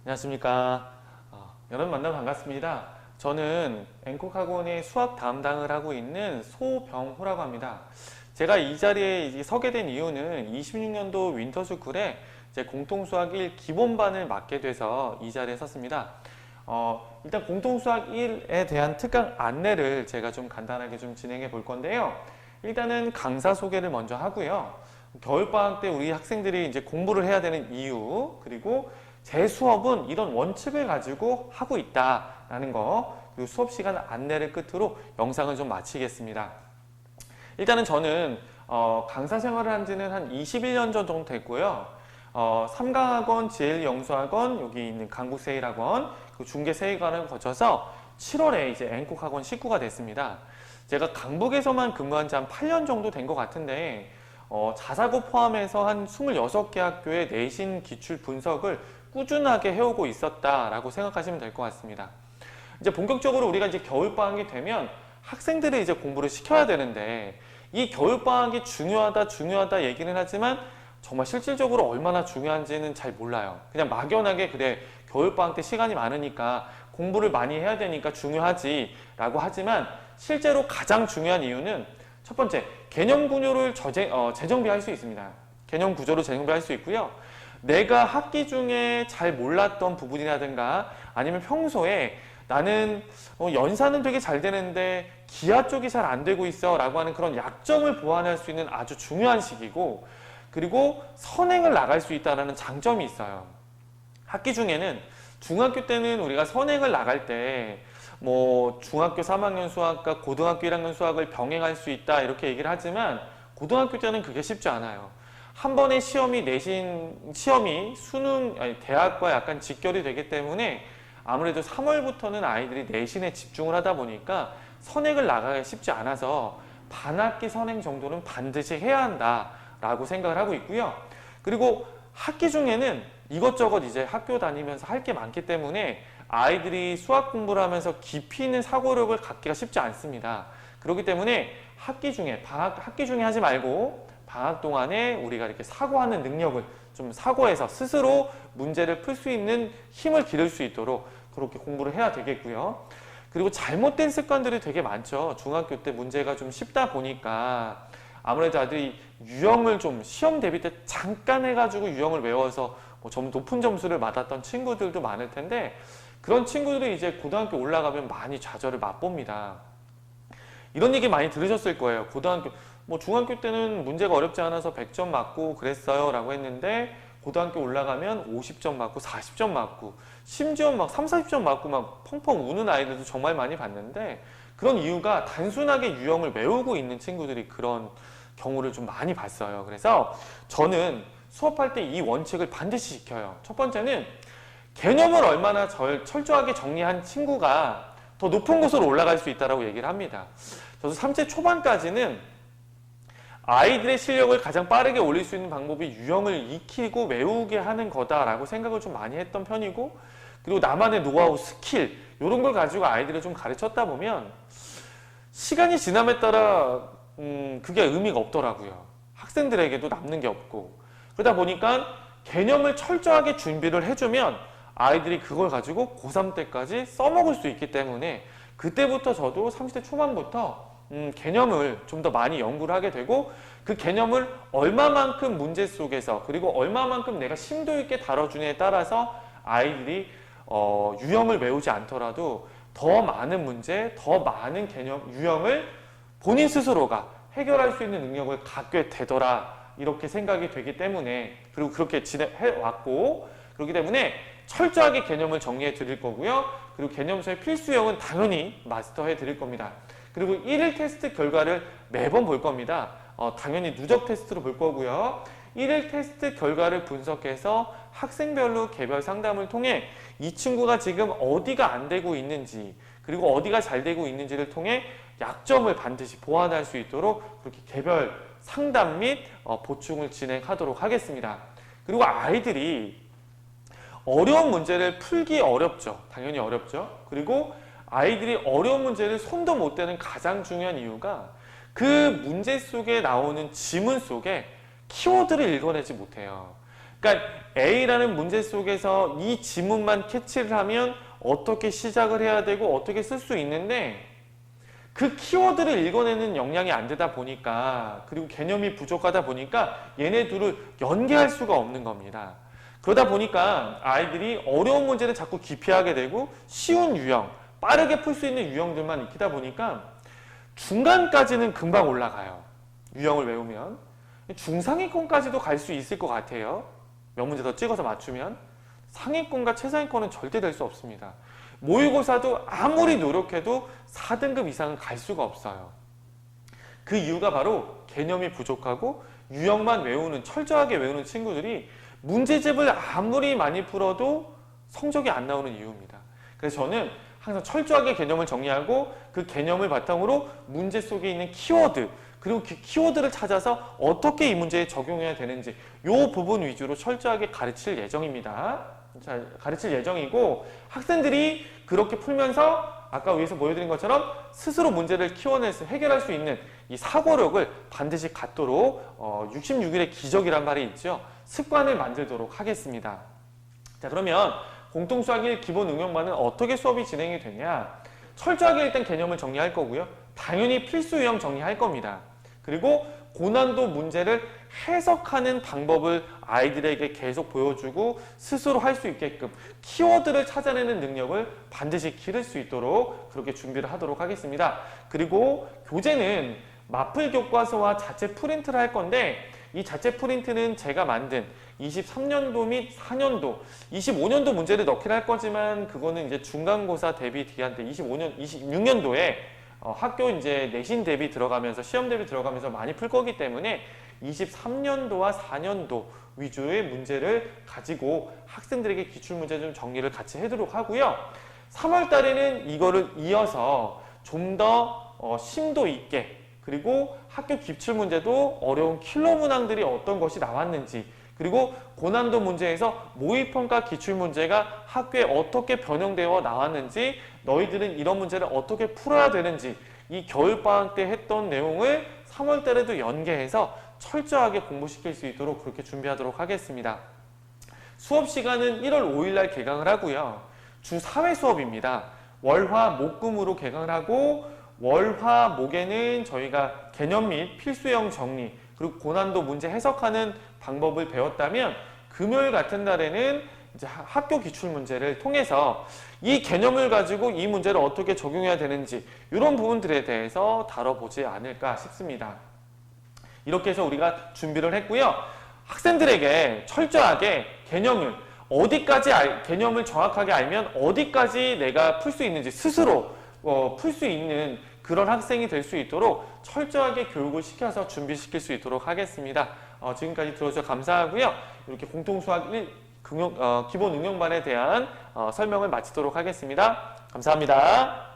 안녕하십니까. 여러분 만나 반갑습니다. 저는 앵콕학원의 수학 담당을 하고 있는 소병호라고 합니다. 제가 이 자리에 이제 서게 된 이유는 26년도 윈터스쿨에 공통수학 1 기본반을 맡게 돼서 이 자리에 섰습니다. 일단 공통수학 1에 대한 특강 안내를 제가 좀 간단하게 좀 진행해 볼 건데요. 일단은 강사 소개를 먼저 하고요. 겨울방학 때 우리 학생들이 이제 공부를 해야 되는 이유, 그리고 제 수업은 이런 원칙을 가지고 하고 있다라는 거, 그리고 수업 시간 안내를 끝으로 영상을 좀 마치겠습니다. 일단은 저는 강사 생활을 한 지는 한 21년 정도 됐고요. 삼강학원, 제1영수학원, 여기 있는 강북세일학원, 중계세일관을 거쳐서 7월에 이제 앵콕학원 식구가 됐습니다. 제가 강북에서만 근무한 지 한 8년 정도 된 것 같은데 자사고 포함해서 한 26개 학교의 내신 기출 분석을 꾸준하게 해오고 있었다라고 생각하시면 될 것 같습니다. 이제 본격적으로 우리가 이제 겨울방학이 되면 학생들을 이제 공부를 시켜야 되는데, 이 겨울방학이 중요하다 얘기는 하지만 정말 실질적으로 얼마나 중요한지는 잘 몰라요. 그냥 막연하게 그래, 겨울방학 때 시간이 많으니까 공부를 많이 해야 되니까 중요하지 라고 하지만, 실제로 가장 중요한 이유는 첫 번째, 개념 구조를 재정비할 수 있습니다. 개념 구조를 재정비할 수 있고요. 내가 학기 중에 잘 몰랐던 부분이라든가 아니면 평소에 나는 연산은 되게 잘 되는데 기하 쪽이 잘 안 되고 있어 라고 하는 그런 약점을 보완할 수 있는 아주 중요한 시기고, 그리고 선행을 나갈 수 있다는 장점이 있어요. 학기 중에는 중학교 때는 우리가 선행을 나갈 때 중학교 3학년 수학과 고등학교 1학년 수학을 병행할 수 있다 이렇게 얘기를 하지만, 고등학교 때는 그게 쉽지 않아요. 한 번의 시험이 내신 시험이 대학과 약간 직결이 되기 때문에 아무래도 3월부터는 아이들이 내신에 집중을 하다 보니까 선행을 나가기 쉽지 않아서 반학기 선행 정도는 반드시 해야 한다라고 생각을 하고 있고요. 그리고 학기 중에는 이것저것 이제 학교 다니면서 할 게 많기 때문에 아이들이 수학 공부를 하면서 깊이 있는 사고력을 갖기가 쉽지 않습니다. 그렇기 때문에 학기 중에 하지 말고 방학 동안에 우리가 이렇게 사고하는 능력을 좀 사고해서 스스로 문제를 풀 수 있는 힘을 기를 수 있도록 그렇게 공부를 해야 되겠고요. 그리고 잘못된 습관들이 되게 많죠. 중학교 때 문제가 좀 쉽다 보니까 아무래도 아들이 유형을 좀 시험 대비 때 잠깐 해가지고 유형을 외워서 좀 높은 점수를 받았던 친구들도 많을 텐데, 그런 친구들이 이제 고등학교 올라가면 많이 좌절을 맛봅니다. 이런 얘기 많이 들으셨을 거예요. 중학교 때는 문제가 어렵지 않아서 100점 맞고 그랬어요 라고 했는데, 고등학교 올라가면 50점 맞고 40점 맞고 심지어 막 30, 40점 맞고 막 펑펑 우는 아이들도 정말 많이 봤는데, 그런 이유가 단순하게 유형을 외우고 있는 친구들이 그런 경우를 좀 많이 봤어요. 그래서 저는 수업할 때 이 원칙을 반드시 지켜요. 첫 번째는 개념을 얼마나 철저하게 정리한 친구가 더 높은 곳으로 올라갈 수 있다고 얘기를 합니다. 저도 3제 초반까지는 아이들의 실력을 가장 빠르게 올릴 수 있는 방법이 유형을 익히고 외우게 하는 거다라고 생각을 좀 많이 했던 편이고, 그리고 나만의 노하우, 스킬 이런 걸 가지고 아이들을 좀 가르쳤다 보면 시간이 지남에 따라 그게 의미가 없더라고요. 학생들에게도 남는 게 없고, 그러다 보니까 개념을 철저하게 준비를 해주면 아이들이 그걸 가지고 고3 때까지 써먹을 수 있기 때문에, 그때부터 저도 30대 초반부터 개념을 좀 더 많이 연구를 하게 되고, 그 개념을 얼마만큼 문제 속에서, 그리고 얼마만큼 내가 심도 있게 다뤄주냐에 따라서 아이들이 유형을 외우지 않더라도 더 많은 문제, 더 많은 유형을 본인 스스로가 해결할 수 있는 능력을 갖게 되더라, 이렇게 생각이 되기 때문에, 그리고 그렇게 진행해왔고, 그렇기 때문에 철저하게 개념을 정리해 드릴 거고요. 그리고 개념서의 필수형은 당연히 마스터해 드릴 겁니다. 그리고 1일 테스트 결과를 매번 볼 겁니다. 당연히 누적 테스트로 볼 거고요. 1일 테스트 결과를 분석해서 학생별로 개별 상담을 통해 이 친구가 지금 어디가 안 되고 있는지, 그리고 어디가 잘 되고 있는지를 통해 약점을 반드시 보완할 수 있도록 그렇게 개별 상담 및 보충을 진행하도록 하겠습니다. 그리고 아이들이 어려운 문제를 풀기 어렵죠. 당연히 어렵죠. 그리고 아이들이 어려운 문제를 손도 못 대는 가장 중요한 이유가 그 문제 속에 나오는 지문 속에 키워드를 읽어내지 못해요. 그러니까 A라는 문제 속에서 이 지문만 캐치를 하면 어떻게 시작을 해야 되고 어떻게 쓸 수 있는데 그 키워드를 읽어내는 역량이 안 되다 보니까 그리고 개념이 부족하다 보니까 얘네 둘을 연계할 수가 없는 겁니다. 그러다 보니까 아이들이 어려운 문제를 자꾸 기피하게 되고 쉬운 유형, 빠르게 풀 수 있는 유형들만 익히다 보니까 중간까지는 금방 올라가요. 유형을 외우면. 중상위권까지도 갈 수 있을 것 같아요. 몇 문제 더 찍어서 맞추면. 상위권과 최상위권은 절대 될 수 없습니다. 모의고사도 아무리 노력해도 4등급 이상은 갈 수가 없어요. 그 이유가 바로 개념이 부족하고 유형만 외우는, 철저하게 외우는 친구들이 문제집을 아무리 많이 풀어도 성적이 안 나오는 이유입니다. 그래서 저는 항상 철저하게 개념을 정리하고 그 개념을 바탕으로 문제 속에 있는 키워드, 그리고 그 키워드를 찾아서 어떻게 이 문제에 적용해야 되는지 이 부분 위주로 철저하게 가르칠 예정입니다. 자, 가르칠 예정이고 학생들이 그렇게 풀면서 아까 위에서 보여드린 것처럼 스스로 문제를 키워내서 해결할 수 있는 이 사고력을 반드시 갖도록 66일의 기적이란 말이 있죠. 습관을 만들도록 하겠습니다. 자, 그러면 공통수학 1 기본 응용반은 어떻게 수업이 진행이 되냐? 철저하게 일단 개념을 정리할 거고요. 당연히 필수 유형 정리할 겁니다. 그리고 고난도 문제를 해석하는 방법을 아이들에게 계속 보여주고 스스로 할 수 있게끔 키워드를 찾아내는 능력을 반드시 기를 수 있도록 그렇게 준비를 하도록 하겠습니다. 그리고 교재는 마플 교과서와 자체 프린트를 할 건데 이 자체 프린트는 제가 만든 23년도 및 4년도, 25년도 문제를 넣긴 할 거지만 그거는 이제 중간고사 대비 뒤한테 26년도에 학교 이제 내신 대비 들어가면서 시험 대비 들어가면서 많이 풀 거기 때문에 23년도와 4년도 위주의 문제를 가지고 학생들에게 기출문제 좀 정리를 같이 해도록 하고요. 3월 달에는 이거를 이어서 좀 더 심도 있게 그리고 학교 기출문제도 어려운 킬러 문항들이 어떤 것이 나왔는지 그리고 고난도 문제에서 모의평가 기출문제가 학교에 어떻게 변형되어 나왔는지 너희들은 이런 문제를 어떻게 풀어야 되는지 이 겨울방학 때 했던 내용을 3월 달에도 연계해서 철저하게 공부시킬 수 있도록 그렇게 준비하도록 하겠습니다. 수업 시간은 1월 5일 날 개강을 하고요. 주 4회 수업입니다. 월, 화, 목, 금으로 개강을 하고 월, 화, 목에는 저희가 개념 및 필수형 정리 그리고 고난도 문제 해석하는 방법을 배웠다면 금요일 같은 날에는 이제 학교 기출문제를 통해서 이 개념을 가지고 이 문제를 어떻게 적용해야 되는지 이런 부분들에 대해서 다뤄보지 않을까 싶습니다. 이렇게 해서 우리가 준비를 했고요. 학생들에게 철저하게 개념을 어디까지 개념을 정확하게 알면 어디까지 내가 풀 수 있는지 스스로 풀 수 있는 그런 학생이 될 수 있도록 철저하게 교육을 시켜서 준비시킬 수 있도록 하겠습니다. 지금까지 들어주셔서 감사하고요. 이렇게 공통수학 1 기본 응용반에 대한 설명을 마치도록 하겠습니다. 감사합니다.